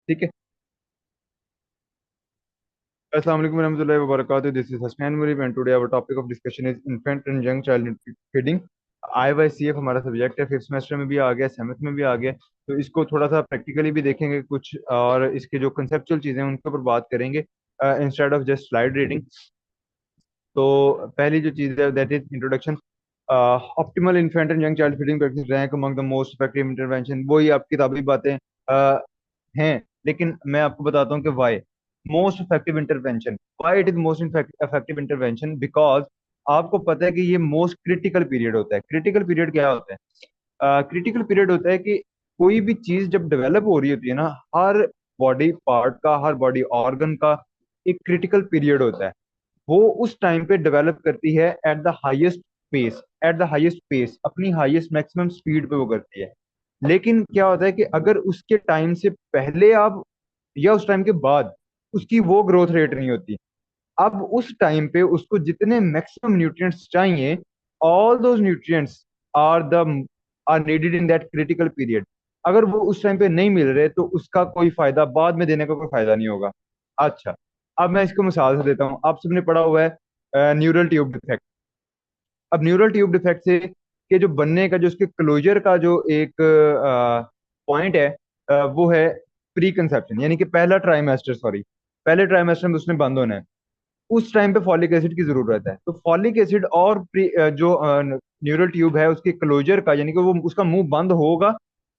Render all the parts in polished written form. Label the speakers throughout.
Speaker 1: ठीक है। अस्सलाम वालेकुम warahmatullahi wabarakatuh. This is Hasnan Murib and today our topic of discussion is infant and young child feeding. IYCF हमारा subject है, fifth semester में भी आ गया, सेवन्थ में भी आ गया। तो इसको थोड़ा सा प्रैक्टिकली भी देखेंगे कुछ, और इसके जो कंसेप्चुअल चीज़ें हैं उनके ऊपर बात करेंगे instead of just slide reading. तो पहली जो चीज़ है that is introduction. Optimal infant and young child feeding practice rank among the most effective intervention, वही आप किताबी बातें हैं। लेकिन मैं आपको बताता हूँ कि why most effective intervention, why it is most effective intervention, because आपको पता है कि ये मोस्ट क्रिटिकल पीरियड होता है। क्रिटिकल पीरियड क्या होता है? क्रिटिकल पीरियड होता है कि कोई भी चीज जब डेवलप हो रही होती है ना, हर बॉडी पार्ट का, हर बॉडी ऑर्गन का एक क्रिटिकल पीरियड होता है। वो उस टाइम पे डेवलप करती है at the highest pace, at the highest pace, अपनी हाईएस्ट मैक्सिमम स्पीड पे वो करती है। लेकिन क्या होता है कि अगर उसके टाइम से पहले आप या उस टाइम के बाद उसकी वो ग्रोथ रेट नहीं होती। अब उस टाइम पे उसको जितने मैक्सिमम न्यूट्रिएंट्स चाहिए, all those nutrients are the are needed in that critical period. अगर वो उस टाइम पे नहीं मिल रहे तो उसका कोई फायदा, बाद में देने का कोई फायदा नहीं होगा। अच्छा, अब मैं इसको मिसाल से देता हूँ। आप सबने पढ़ा हुआ है न्यूरल ट्यूब डिफेक्ट। अब न्यूरल ट्यूब डिफेक्ट से के जो बनने का, जो उसके क्लोजर का जो एक पॉइंट है, वो है प्री कंसेप्शन, यानी कि पहला ट्राइमेस्टर, सॉरी, पहले ट्राइमेस्टर में उसने बंद होना है। उस टाइम पे फॉलिक एसिड की जरूरत है। तो फॉलिक एसिड और जो न्यूरल ट्यूब है उसके क्लोजर का, यानी कि वो उसका मुंह बंद होगा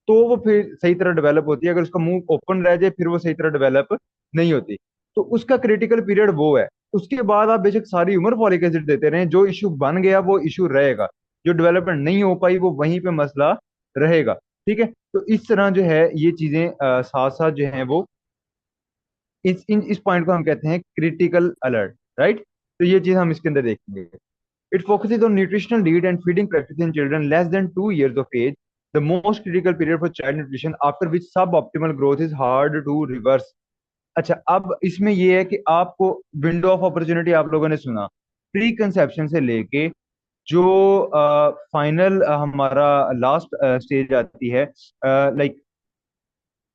Speaker 1: तो वो फिर सही तरह डेवलप होती है। अगर उसका मुंह ओपन रह जाए फिर वो सही तरह डेवलप नहीं होती। तो उसका क्रिटिकल पीरियड वो है। उसके बाद आप बेशक सारी उम्र फॉलिक एसिड देते रहें, जो इशू बन गया वो इशू रहेगा। जो डेवलपमेंट नहीं हो पाई वो वहीं पे मसला रहेगा। ठीक है। तो इस तरह जो है ये चीजें साथ साथ जो है वो इस पॉइंट को हम कहते हैं क्रिटिकल अलर्ट। राइट। तो ये चीज हम इसके अंदर देखेंगे। It focuses on nutritional need and feeding practice in children less than 2 years of age, the most critical period for child nutrition after which suboptimal growth is hard to reverse. अच्छा, अब इसमें ये है कि आपको window of opportunity, आप लोगों ने सुना, प्री कंसेप्शन से लेके जो फाइनल हमारा लास्ट स्टेज आती है, लाइक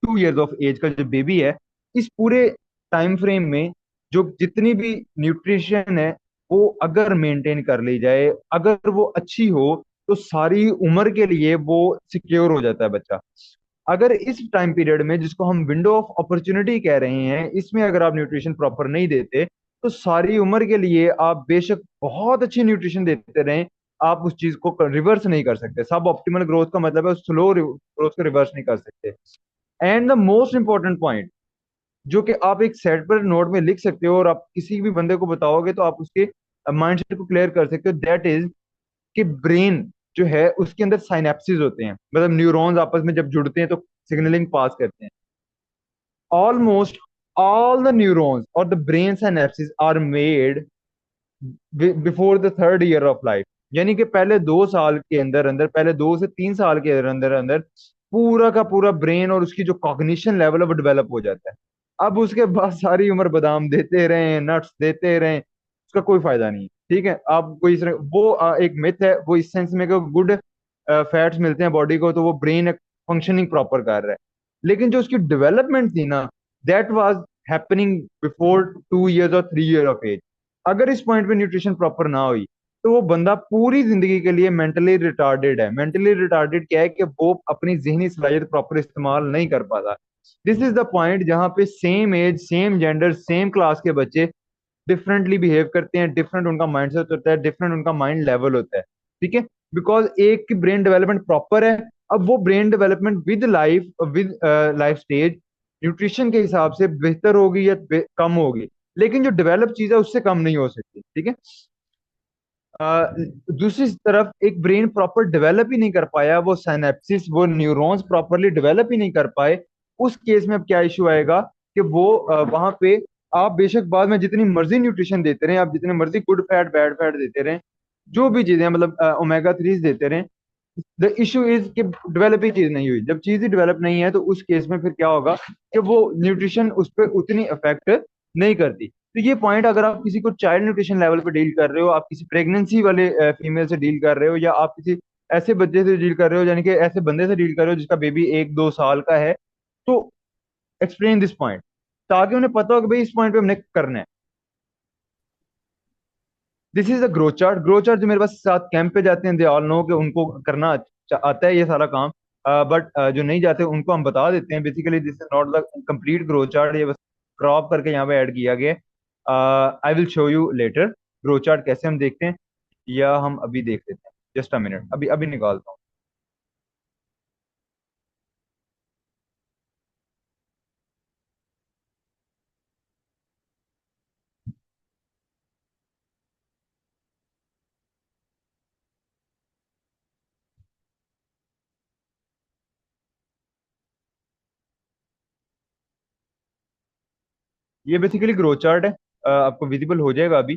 Speaker 1: 2 years ऑफ एज का जो बेबी है, इस पूरे टाइम फ्रेम में जो जितनी भी न्यूट्रिशन है वो अगर मेंटेन कर ली जाए, अगर वो अच्छी हो, तो सारी उम्र के लिए वो सिक्योर हो जाता है बच्चा। अगर इस टाइम पीरियड में, जिसको हम विंडो ऑफ अपॉर्चुनिटी कह रहे हैं, इसमें अगर आप न्यूट्रिशन प्रॉपर नहीं देते तो सारी उम्र के लिए आप बेशक बहुत अच्छी न्यूट्रिशन देते रहें, आप उस चीज को रिवर्स नहीं कर सकते। सब ऑप्टिमल ग्रोथ का मतलब है स्लो ग्रोथ को रिवर्स नहीं कर सकते। And the most important point, जो कि आप एक सेपरेट नोट में लिख सकते हो और आप किसी भी बंदे को बताओगे तो आप उसके माइंडसेट को क्लियर कर सकते हो, दैट इज कि ब्रेन जो है उसके अंदर साइनेप्सिस होते हैं, मतलब न्यूरॉन्स आपस में जब जुड़ते हैं तो सिग्नलिंग पास करते हैं। ऑलमोस्ट ऑल द न्यूरॉन्स और the brain synapses are made before the third year of life. यानी कि पहले 2 साल के अंदर अंदर, पहले 2 से 3 साल के अंदर अंदर पूरा का पूरा ब्रेन और उसकी जो कॉग्निशन लेवल है वो डेवलप हो जाता है। अब उसके बाद सारी उम्र बादाम देते रहें, नट्स देते रहें, उसका कोई फायदा नहीं है। ठीक है। आप कोई वो एक मिथ है, वो इस सेंस में कि गुड फैट्स मिलते हैं बॉडी को तो वो ब्रेन फंक्शनिंग प्रॉपर कर रहा है। लेकिन जो उसकी डेवलपमेंट थी ना, that was happening before 2 years और 3 year ऑफ एज। अगर इस पॉइंट पे न्यूट्रिशन प्रॉपर ना हुई तो वो बंदा पूरी जिंदगी के लिए मेंटली रिटार्डेड है। मेंटली रिटार्डेड क्या है कि वो अपनी जहनी सलाहियत प्रॉपर इस्तेमाल नहीं कर पाता। दिस इज द पॉइंट जहां पे same age, same gender, same class के बच्चे डिफरेंटली बिहेव करते हैं, डिफरेंट उनका माइंडसेट होता है, डिफरेंट उनका माइंड लेवल होता है। ठीक है। बिकॉज एक की ब्रेन डेवलपमेंट प्रॉपर है। अब वो brain development with life stage nutrition के हिसाब से बेहतर होगी या कम होगी, लेकिन जो डेवलप चीज है उससे कम नहीं हो सकती। ठीक है। दूसरी तरफ एक ब्रेन प्रॉपर डेवलप ही नहीं कर पाया, वो साइनेप्सिस, वो न्यूरॉन्स प्रॉपरली डेवलप ही नहीं कर पाए, उस केस में अब क्या इशू आएगा कि वो वहां पे आप बेशक बाद में जितनी मर्जी न्यूट्रिशन देते रहें, आप जितने मर्जी गुड फैट बैड फैट देते रहें, जो भी चीजें मतलब ओमेगा 3 देते रहें, द इशू इज कि डेवलप ही चीज नहीं हुई। जब चीज ही डेवलप नहीं है तो उस केस में फिर क्या होगा कि वो न्यूट्रिशन उस पर उतनी इफेक्ट नहीं करती। तो ये पॉइंट अगर आप किसी को चाइल्ड न्यूट्रिशन लेवल पे डील कर रहे हो, आप किसी प्रेगनेंसी वाले फीमेल से डील कर रहे हो, या आप किसी ऐसे बच्चे से डील कर रहे हो, यानी कि ऐसे बंदे से डील कर रहे हो जिसका बेबी 1-2 साल का है, तो एक्सप्लेन दिस पॉइंट, ताकि उन्हें पता हो कि भाई इस पॉइंट पे हमने करना है। This is the growth chart. Growth chart जो मेरे पास साथ कैंप पे जाते हैं, दे ऑल नो कि उनको करना आता है ये सारा काम, बट जो नहीं जाते उनको हम बता देते हैं। Basically this is not the complete growth chart, ये बस क्रॉप करके यहाँ पे ऐड किया गया। I will show you later growth chart कैसे हम देखते हैं, या हम अभी देख लेते हैं। जस्ट अ मिनट, अभी अभी निकालता हूँ। ये बेसिकली ग्रोथ चार्ट है, आपको विजिबल हो जाएगा अभी।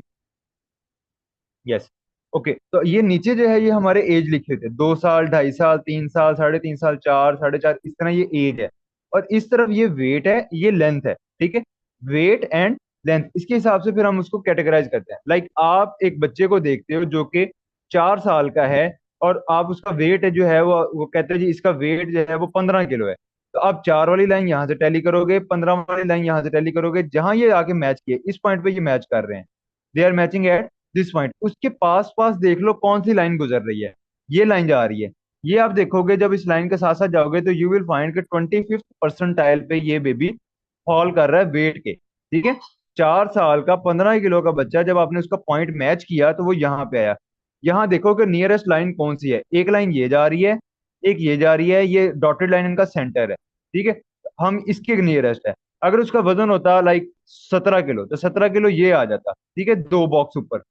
Speaker 1: यस। ओके, तो ये नीचे जो है ये हमारे एज लिखे थे, 2 साल, 2.5 साल, 3 साल, 3.5 साल, 4, 4.5, इस तरह ये एज है। और इस तरफ ये वेट है, ये लेंथ है, ठीक है। वेट एंड लेंथ, इसके हिसाब से फिर हम उसको कैटेगराइज करते हैं। लाइक आप एक बच्चे को देखते हो जो कि 4 साल का है, और आप उसका वेट है जो है वो कहते हैं जी इसका वेट जो है वो 15 किलो है। तो आप 4 वाली लाइन यहाँ से टैली करोगे, 15 वाली लाइन यहाँ से टैली करोगे, जहां ये आके मैच किए इस पॉइंट पे ये मैच कर रहे हैं, they are matching at this point. उसके पास पास देख लो कौन सी लाइन गुजर रही है, ये लाइन जा रही है। ये आप देखोगे जब इस लाइन के साथ साथ जाओगे तो यू विल फाइंड कि 25th परसेंटाइल पे ये बेबी फॉल कर रहा है वेट के, ठीक है। 4 साल का 15 किलो का बच्चा, जब आपने उसका पॉइंट मैच किया तो वो यहाँ पे आया। यहाँ देखो कि नियरेस्ट लाइन कौन सी है, एक लाइन ये जा रही है, एक ये जा रही है, ये डॉटेड लाइन इनका सेंटर है, ठीक है। हम इसके नियरेस्ट है। अगर उसका वजन होता लाइक 17 किलो, तो 17 किलो ये आ जाता, ठीक है, 2 बॉक्स ऊपर।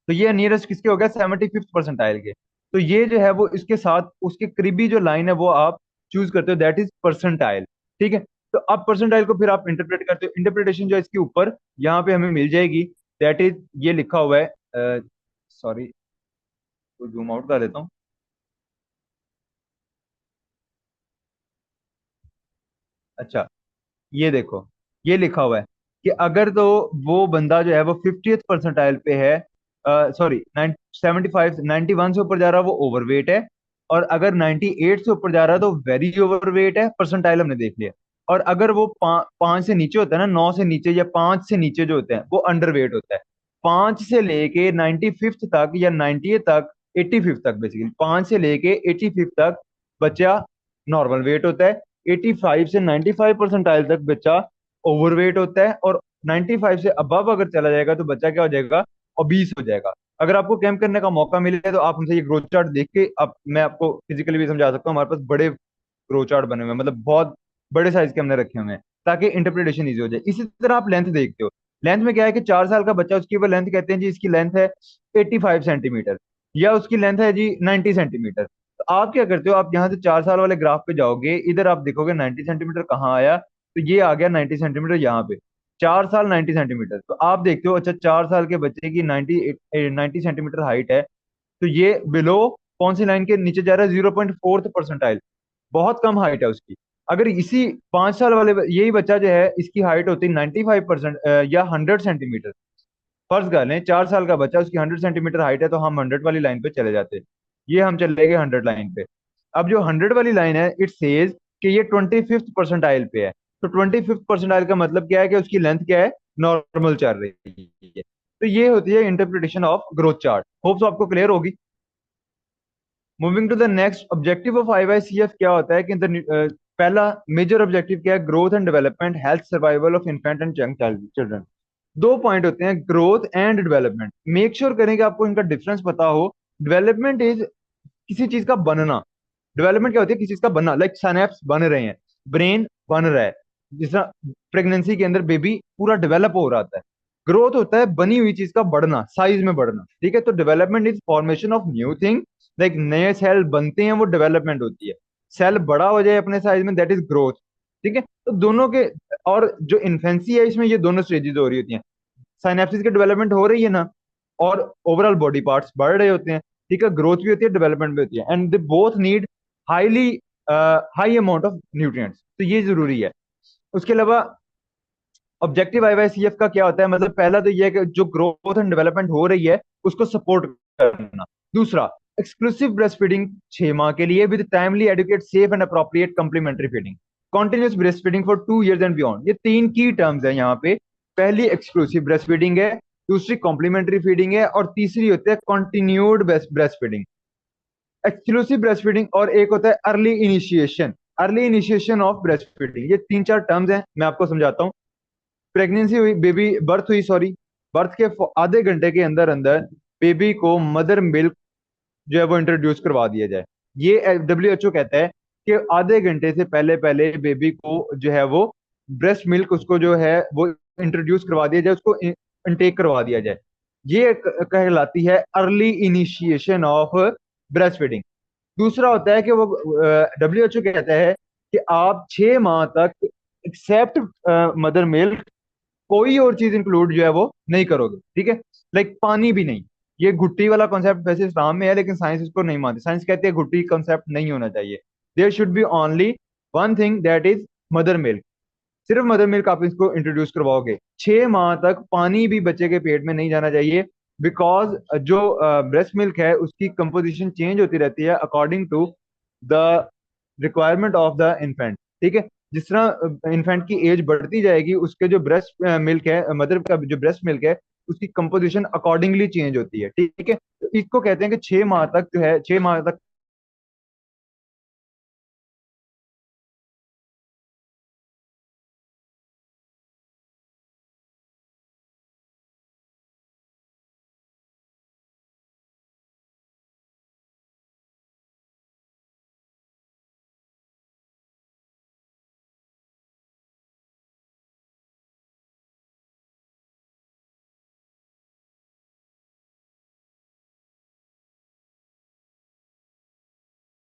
Speaker 1: तो ये नियरेस्ट किसके हो गया, 75th परसेंटाइल के। तो ये जो है वो इसके साथ उसके करीबी जो लाइन है वो आप चूज करते हो, दैट इज परसेंटाइल, ठीक है। तो अब परसेंटाइल को फिर आप इंटरप्रेट करते हो, इंटरप्रिटेशन जो है इसके ऊपर यहाँ पे हमें मिल जाएगी, दैट इज ये लिखा हुआ है। सॉरी, तो जूम आउट कर देता हूँ। अच्छा, ये देखो, ये लिखा हुआ है कि अगर तो वो बंदा जो है वो 50th परसेंटाइल पे है, सॉरी 75, 91 से ऊपर जा रहा है वो ओवरवेट है। और अगर 98 से ऊपर जा रहा है तो वेरी ओवरवेट है, परसेंटाइल हमने देख लिया। और अगर वो 5 से नीचे होता है ना, 9 से नीचे या 5 से नीचे जो होते हैं वो अंडरवेट होता है। 5 से लेके 95th तक या 90th तक, 85th तक, बेसिकली 5 से लेके 85th तक बच्चा नॉर्मल वेट होता है। 85 से 95 परसेंटाइल तक बच्चा ओवरवेट होता है। और 95 से अबव अगर चला जाएगा तो बच्चा क्या हो जाएगा, ओबीस हो जाएगा। अगर आपको कैंप करने का मौका मिले तो आप हमसे ये ग्रोथ चार्ट देख के, अब मैं आपको फिजिकली भी समझा सकता हूँ, हमारे पास बड़े ग्रोथ चार्ट बने हुए हैं, मतलब बहुत बड़े साइज के हमने रखे हुए हैं, ताकि इंटरप्रिटेशन ईजी हो जाए। इसी तरह आप लेंथ देखते हो, लेंथ में क्या है कि 4 साल का बच्चा, उसकी वो लेंथ कहते हैं जी इसकी लेंथ है 85 सेंटीमीटर, या उसकी लेंथ है जी 90 सेंटीमीटर। तो आप क्या करते हो, आप यहाँ से 4 साल वाले ग्राफ पे जाओगे, इधर आप देखोगे 90 सेंटीमीटर कहाँ आया, तो ये आ गया 90 सेंटीमीटर यहाँ पे। 4 साल 90 सेंटीमीटर, तो आप देखते हो अच्छा 4 साल के बच्चे की 90 सेंटीमीटर हाइट है, तो ये बिलो कौन सी लाइन के नीचे जा रहा है, 0.4th परसेंटाइल, बहुत कम हाइट है उसकी। अगर इसी 5 साल वाले यही बच्चा जो है इसकी हाइट होती 95% या 100 सेंटीमीटर, फर्ज कर लें 4 साल का बच्चा, उसकी 100 सेंटीमीटर हाइट है, तो हम 100 वाली लाइन पे चले जाते हैं। ये हम चले गए 100 लाइन पे। अब जो 100 वाली लाइन है, इट सेज कि ये 25th परसेंटाइल पे है। तो 25th परसेंटाइल का मतलब क्या है कि उसकी लेंथ क्या है, नॉर्मल चल रही है। तो ये होती है interpretation of growth chart. Hope तो आपको क्लियर होगी। Moving to the next objective of IYCF क्या होता है कि पहला मेजर ऑब्जेक्टिव क्या है, growth and development, health, survival of infant and young children. दो पॉइंट होते हैं, growth and development. Make sure करें कि आपको इनका डिफरेंस पता हो। डेवलपमेंट इज किसी चीज का बनना। डेवलपमेंट क्या होती है, किसी चीज का बनना, लाइक साइनेप्स बन रहे हैं, ब्रेन बन रहा है, जिस तरह प्रेगनेंसी के अंदर बेबी पूरा डेवलप हो रहा है। ग्रोथ होता है बनी हुई चीज का बढ़ना, साइज में बढ़ना, ठीक है। तो development is formation of new thing, like नए सेल बनते हैं, वो डेवलपमेंट होती है। सेल बड़ा हो जाए अपने साइज में, दैट इज ग्रोथ, ठीक है। तो दोनों के, और जो इन्फेंसी है इसमें ये दोनों स्टेजेस हो रही होती हैं। साइनेप्सिस की डेवलपमेंट हो रही है ना, और ओवरऑल बॉडी पार्ट्स बढ़ रहे होते हैं, ठीक है। ग्रोथ भी होती है, डेवलपमेंट भी होती है, and they both need highly high amount of nutrients, तो ये जरूरी है। उसके अलावा ऑब्जेक्टिव IYCF का क्या होता है, मतलब पहला तो ये है कि जो ग्रोथ एंड डेवलपमेंट हो रही है उसको सपोर्ट करना। दूसरा, एक्सक्लूसिव ब्रेस्ट फीडिंग 6 माह के लिए with timely adequate safe and appropriate complementary feeding. Continuous breast feeding for 2 years and beyond. ये तीन की टर्म्स है यहाँ पे। पहली एक्सक्लूसिव ब्रेस्ट फीडिंग है, दूसरी कॉम्प्लीमेंट्री फीडिंग है, और तीसरी होती है continued breast feeding. Exclusive breast feeding और एक होता है early initiation, early initiation of breast feeding. ये तीन चार टर्म्स हैं, मैं आपको समझाता हूँ। प्रेगनेंसी हुई, बेबी बर्थ हुई, सॉरी, बर्थ के आधे घंटे के अंदर अंदर बेबी को मदर मिल्क जो है वो इंट्रोड्यूस करवा दिया जाए। ये WHO कहता है कि आधे घंटे से पहले पहले बेबी को जो है वो ब्रेस्ट मिल्क उसको जो है वो इंट्रोड्यूस करवा दिया जाए, उसको इनटेक करवा दिया जाए। ये कहलाती है early initiation of breast feeding. दूसरा होता है कि वो WHO कहता है कि आप 6 माह तक एक्सेप्ट मदर मिल्क कोई और चीज इंक्लूड जो है वो नहीं करोगे, ठीक है। लाइक पानी भी नहीं। ये घुट्टी वाला कॉन्सेप्ट वैसे इस्लाम में है, लेकिन साइंस इसको नहीं मानती। साइंस कहती है घुट्टी कॉन्सेप्ट नहीं होना चाहिए। There should be only one thing, that is mother milk. सिर्फ मदर मिल्क आप इसको इंट्रोड्यूस करवाओगे। 6 माह तक पानी भी बच्चे के पेट में नहीं जाना चाहिए, बिकॉज जो ब्रेस्ट मिल्क है उसकी कंपोजिशन चेंज होती रहती है according to the requirement of the infant, ठीक है। जिस तरह इन्फेंट की एज बढ़ती जाएगी, उसके जो ब्रेस्ट मिल्क है, मदर का जो ब्रेस्ट मिल्क है, उसकी कंपोजिशन अकॉर्डिंगली चेंज होती है, ठीक है। तो इसको कहते हैं कि 6 माह तक जो है, 6 माह तक